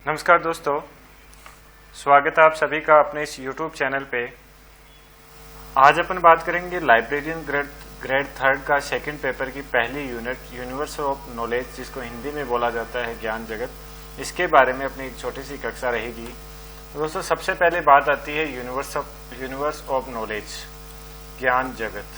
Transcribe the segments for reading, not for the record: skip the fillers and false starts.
नमस्कार दोस्तों, स्वागत है आप सभी का अपने इस YouTube चैनल पे। आज अपन बात करेंगे लाइब्रेरियन ग्रेड थर्ड का सेकंड पेपर की पहली यूनिट यूनिवर्स ऑफ नॉलेज, जिसको हिंदी में बोला जाता है ज्ञान जगत। इसके बारे में अपनी एक छोटी सी कक्षा रहेगी। तो दोस्तों, सबसे पहले बात आती है यूनिवर्स ऑफ नॉलेज, ज्ञान जगत।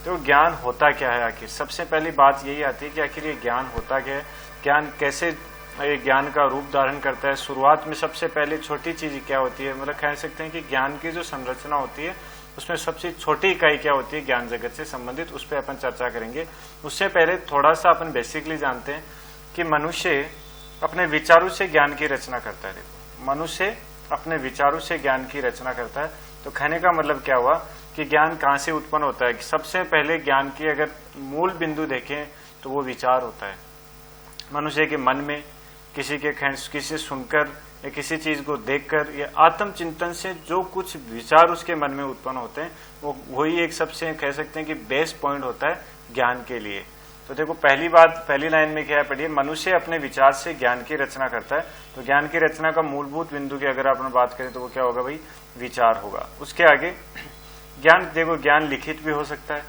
तो ज्ञान होता क्या है आखिर? सबसे पहली बात यही आती है कि आखिर ये ज्ञान होता क्या है, ज्ञान कैसे ये ज्ञान का रूप धारण करता है। शुरुआत में सबसे पहले छोटी चीज क्या होती है, मतलब कह सकते हैं कि ज्ञान की जो संरचना होती है उसमें सबसे छोटी इकाई क्या होती है ज्ञान जगत से संबंधित, उस पर अपन चर्चा करेंगे। उससे पहले थोड़ा सा अपन बेसिकली जानते हैं कि मनुष्य अपने विचारों से ज्ञान की रचना करता है। देखो, मनुष्य अपने विचारों से ज्ञान की रचना करता है। तो कहने का मतलब क्या हुआ कि ज्ञान कहाँ से उत्पन्न होता है? सबसे पहले ज्ञान की अगर मूल बिंदु देखें तो वो विचार होता है। मनुष्य के मन में किसी सुनकर या किसी चीज को देखकर या आत्मचिंतन से जो कुछ विचार उसके मन में उत्पन्न होते हैं, वो वही एक सबसे कह सकते हैं कि बेस पॉइंट होता है ज्ञान के लिए। तो देखो, पहली बात पहली लाइन में क्या है, पढ़िए, मनुष्य अपने विचार से ज्ञान की रचना करता है। तो ज्ञान की रचना का मूलभूत बिंदु की अगर अपन बात करें तो वो क्या होगा भाई? विचार होगा। उसके आगे ज्ञान, देखो, ज्ञान लिखित भी हो सकता है,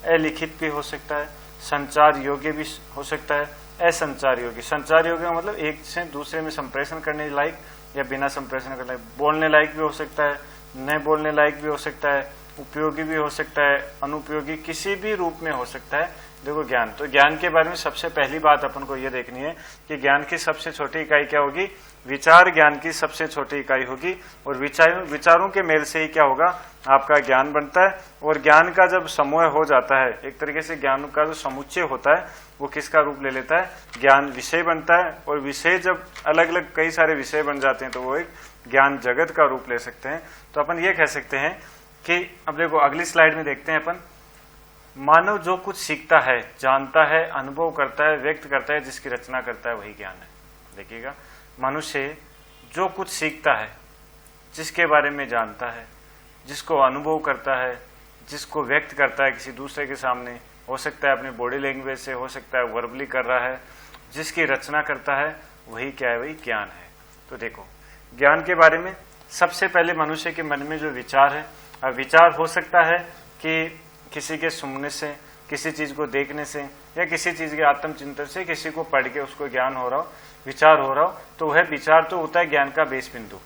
अलिखित भी हो सकता है, संचार योग्य भी हो सकता है, असंचार योग्य। संचार योग्य का मतलब एक से दूसरे में संप्रेषण करने लायक या बिना संप्रेषण करने लायक। बोलने लायक भी हो सकता है, न बोलने लायक भी हो सकता है, उपयोगी भी हो सकता है, अनुपयोगी, किसी भी रूप में हो सकता है। देखो, ज्ञान, तो ज्ञान के बारे में सबसे पहली बात अपन को यह देखनी है कि ज्ञान की सबसे छोटी इकाई क्या होगी? विचार ज्ञान की सबसे छोटी इकाई होगी। और विचारों के मेल से ही क्या होगा? आपका ज्ञान बनता है। और ज्ञान का जब समूह हो जाता है, एक तरीके से ज्ञान का जो समुच्चय होता है वो किसका रूप ले लेता है? ज्ञान विषय बनता है। और विषय जब अलग अलग कई सारे विषय बन जाते हैं तो वो एक ज्ञान जगत का रूप ले सकते हैं। तो अपन ये कह सकते हैं कि, अब देखो अगली स्लाइड में देखते हैं अपन, मानव जो कुछ सीखता है, जानता है, अनुभव करता है, व्यक्त करता है, जिसकी रचना करता है वही ज्ञान है। देखिएगा, मनुष्य जो कुछ सीखता है, जिसके बारे में जानता है, जिसको अनुभव करता है, जिसको व्यक्त करता है किसी दूसरे के सामने, हो सकता है अपनी बॉडी लैंग्वेज से, हो सकता है वर्बली कर रहा है, जिसकी रचना करता है वही क्या है? वही ज्ञान है। तो देखो, ज्ञान के बारे में सबसे पहले मनुष्य के मन में जो विचार है, अब विचार हो सकता है कि किसी के सुनने से, किसी चीज को देखने से, या किसी चीज के आत्मचिंतन से, किसी को पढ़ के उसको ज्ञान हो रहा हो, विचार हो रहा हो, तो वह विचार तो होता है ज्ञान का बेस बिंदु।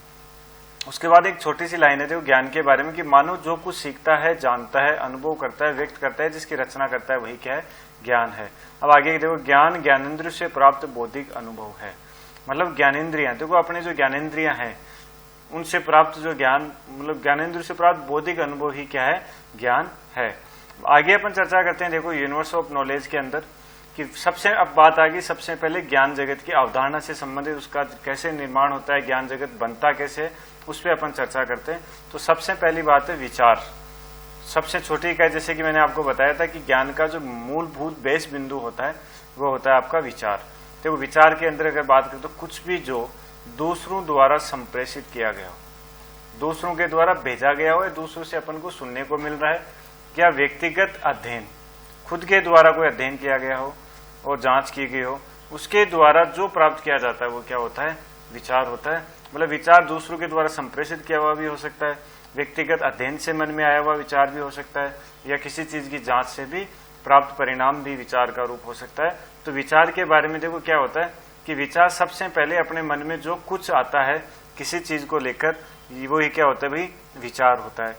उसके बाद एक छोटी सी लाइन है देखो ज्ञान के बारे में कि मानव जो कुछ सीखता है, जानता है, अनुभव करता है, व्यक्त करता है, जिसकी रचना करता है वही क्या है? ज्ञान है। अब आगे देखो, ज्ञान ज्ञानेंद्रिय से प्राप्त बौद्धिक अनुभव है। मतलब ज्ञानेंद्रियां, देखो अपने जो ज्ञानेंद्रियां हैं उनसे प्राप्त जो ज्ञान, मतलब ज्ञानेंद्रिय से प्राप्त बौद्धिक अनुभव ही क्या है? ज्ञान है। आगे अपन चर्चा करते हैं देखो यूनिवर्स ऑफ नॉलेज के अंदर कि सबसे, अब बात आ गई सबसे पहले ज्ञान जगत की अवधारणा से संबंधित, उसका कैसे निर्माण होता है, ज्ञान जगत बनता कैसे, उस पर अपन चर्चा करते हैं। तो सबसे पहली बात है विचार। सबसे छोटी इकाई, जैसे कि मैंने आपको बताया था कि ज्ञान का जो मूलभूत बेस बिंदु होता है वो होता है आपका विचार। तो विचार के अंदर अगर बात करें तो कुछ भी जो दूसरों द्वारा संप्रेषित किया गया हो, दूसरों के द्वारा भेजा गया हो, या दूसरों से अपन को सुनने को मिल रहा है, या व्यक्तिगत अध्ययन, खुद के द्वारा कोई अध्ययन किया गया हो और जांच की गई हो, उसके द्वारा जो प्राप्त किया जाता है वो क्या होता है? विचार होता है। मतलब विचार दूसरों के द्वारा संप्रेषित किया हुआ भी हो सकता है, व्यक्तिगत अध्ययन से मन में आया हुआ विचार भी हो सकता है, या किसी चीज की जांच से भी प्राप्त परिणाम भी विचार का रूप हो सकता है। तो विचार के बारे में देखो क्या होता है कि विचार सबसे पहले अपने मन में जो कुछ आता है किसी चीज को लेकर, वो ही क्या होता है भाई? विचार होता है।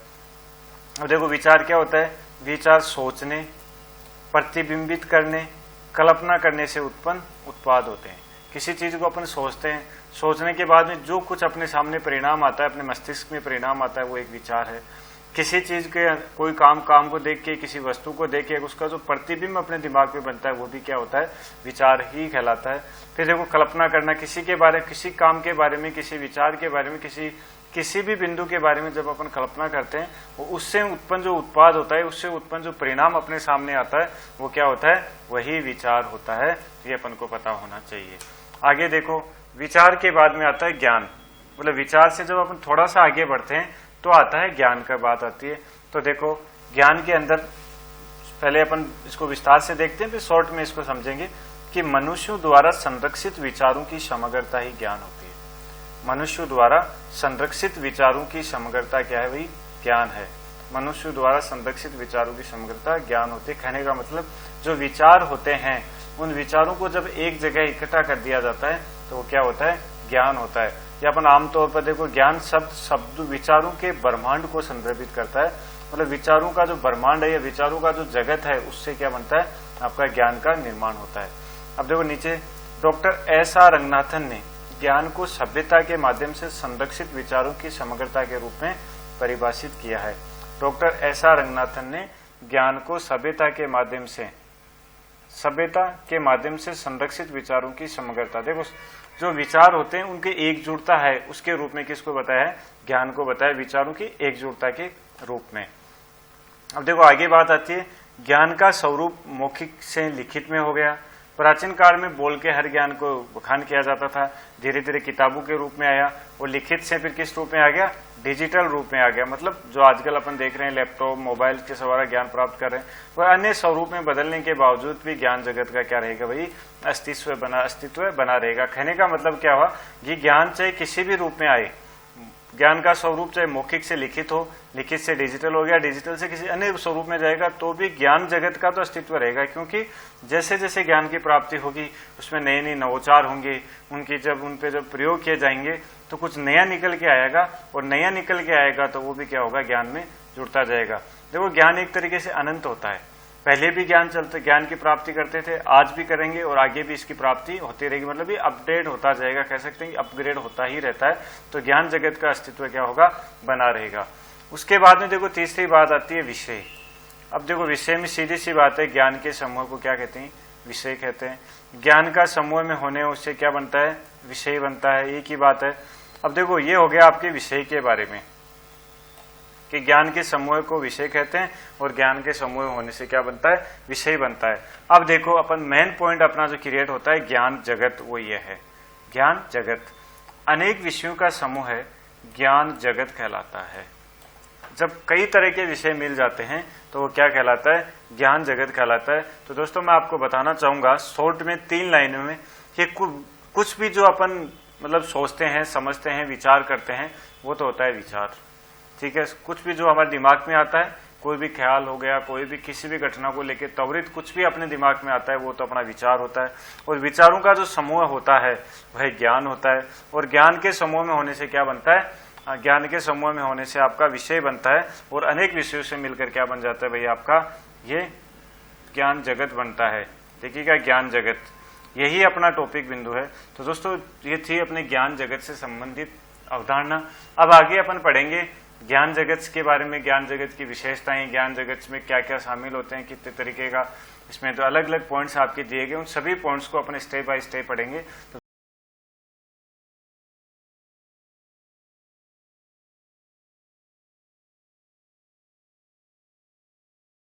अब देखो विचार क्या होता है? विचार सोचने, प्रतिबिंबित करने, कल्पना करने से उत्पन्न उत्पाद होते हैं। किसी चीज को अपन सोचते हैं, सोचने के बाद में जो कुछ अपने सामने परिणाम आता है, अपने मस्तिष्क में परिणाम आता है, वो एक विचार है। किसी चीज के, कोई काम को देख के, किसी वस्तु को देख के उसका जो प्रतिबिंब अपने दिमाग में बनता है वो भी क्या होता है? विचार ही कहलाता है। फिर देखो कल्पना करना, किसी के बारे, किसी काम के बारे में, किसी विचार के बारे में, किसी भी बिंदु के बारे में जब अपन कल्पना करते हैं, वो उससे उत्पन्न जो उत्पाद होता है, उससे उत्पन्न जो परिणाम अपने सामने आता है वो क्या होता है? वही विचार होता है। ये अपन को पता होना चाहिए। आगे देखो, विचार के बाद में आता है ज्ञान। मतलब विचार से जब अपन थोड़ा सा आगे बढ़ते हैं तो आता है ज्ञान का बात आती है। तो देखो ज्ञान के अंदर पहले अपन इसको विस्तार से देखते हैं, फिर शॉर्ट में इसको समझेंगे कि मनुष्यों द्वारा संरक्षित विचारों की समग्रता ही ज्ञान होती है। मनुष्य द्वारा संरक्षित विचारों की समग्रता क्या है भाई? ज्ञान है। मनुष्य द्वारा संरक्षित विचारों की समग्रता ज्ञान होती है। कहने का मतलब जो विचार होते हैं उन विचारों को जब एक जगह इकट्ठा कर दिया जाता है तो वो क्या होता है? ज्ञान होता है। या अपन आमतौर पर देखो ज्ञान शब्द विचारों के ब्रह्मांड को संदर्भित करता है। मतलब विचारों का जो ब्रह्मांड है या विचारों का जो जगत है उससे क्या बनता है? आपका ज्ञान का निर्माण होता है। अब देखो नीचे डॉक्टर एस.आर. रंगनाथन ने ज्ञान को सभ्यता के माध्यम से संरक्षित विचारों की समग्रता के रूप में परिभाषित किया है। Doctor SR. रंगनाथन ने ज्ञान को सभ्यता के माध्यम से संरक्षित विचारों की समग्रता, देखो जो विचार होते हैं उनकी एकजुटता है उसके रूप में किसको बताया है? ज्ञान को बताया, विचारों की एकजुटता के रूप में। अब देखो आगे बात आती है, ज्ञान का स्वरूप मौखिक से लिखित में हो गया। प्राचीन काल में बोल के हर ज्ञान को बखान किया जाता था, धीरे धीरे किताबों के रूप में आया और लिखित से फिर किस रूप में आ गया? डिजिटल रूप में आ गया। मतलब जो आजकल अपन देख रहे हैं लैपटॉप मोबाइल के द्वारा ज्ञान प्राप्त कर रहे हैं वह अन्य स्वरूप में बदलने के बावजूद भी ज्ञान जगत का क्या रहेगा भाई? अस्तित्व बना रहेगा। कहने का मतलब क्या हुआ? ये ज्ञान चाहे किसी भी रूप में आए, ज्ञान का स्वरूप चाहे मौखिक से लिखित हो, लिखित से डिजिटल हो गया, डिजिटल से किसी अन्य स्वरूप में जाएगा तो भी ज्ञान जगत का तो अस्तित्व रहेगा। क्योंकि जैसे जैसे ज्ञान की प्राप्ति होगी उसमें नए नए नवोचार होंगे, उन पे जब प्रयोग किए जाएंगे तो कुछ नया निकल के आएगा और नया निकल के आएगा तो वो भी क्या होगा? ज्ञान में जुड़ता जाएगा। देखो ज्ञान एक तरीके से अनंत होता है। पहले भी ज्ञान की प्राप्ति करते थे, आज भी करेंगे और आगे भी इसकी प्राप्ति होती रहेगी। मतलब ये अपडेट होता जाएगा, कह सकते हैं कि अपग्रेड होता ही रहता है। तो ज्ञान जगत का अस्तित्व क्या होगा? बना रहेगा। उसके बाद में देखो तीसरी बात आती है विषय। अब देखो विषय में सीधी सी बात है, ज्ञान के समूह को क्या कहते हैं? विषय कहते हैं। ज्ञान का समूह में होने उससे क्या बनता है? विषय बनता है। एक ही बात है। अब देखो ये हो गया आपके विषय के बारे में कि ज्ञान के समूह को विषय कहते हैं और ज्ञान के समूह होने से क्या बनता है? विषय बनता है। अब देखो अपन मेन पॉइंट अपना जो क्रिएट होता है ज्ञान जगत, वो ये है। ज्ञान जगत अनेक विषयों का समूह है, ज्ञान जगत कहलाता है। जब कई तरह के विषय मिल जाते हैं तो वो क्या कहलाता है? ज्ञान जगत कहलाता है। तो दोस्तों मैं आपको बताना चाहूंगा शॉर्ट में 3 लाइनों में कि कुछ भी जो अपन मतलब सोचते हैं, समझते हैं, विचार करते हैं वो तो होता है विचार। ठीक है, कुछ भी जो हमारे दिमाग में आता है, कोई भी ख्याल हो गया, कोई भी किसी भी घटना को लेकर त्वरित कुछ भी अपने दिमाग में आता है वो तो अपना विचार होता है। और विचारों का जो समूह होता है वह ज्ञान होता है। और ज्ञान के समूह में होने से क्या बनता है? ज्ञान के समूह में होने से आपका विषय बनता है और अनेक विषयों से मिलकर क्या बन जाता है भाई? आपका ये ज्ञान जगत बनता है। देखिएगा ज्ञान जगत, यही अपना टॉपिक बिंदु है। तो दोस्तों ये थी अपने ज्ञान जगत से संबंधित अवधारणा। अब आगे अपन पढ़ेंगे ज्ञान जगत के बारे में, ज्ञान जगत की विशेषताएं, ज्ञान जगत में क्या क्या शामिल होते हैं, कितने तरीके का, इसमें तो अलग अलग पॉइंट्स आपके दिए गए, उन सभी पॉइंट्स को अपन स्टेप बाय स्टेप पढ़ेंगे।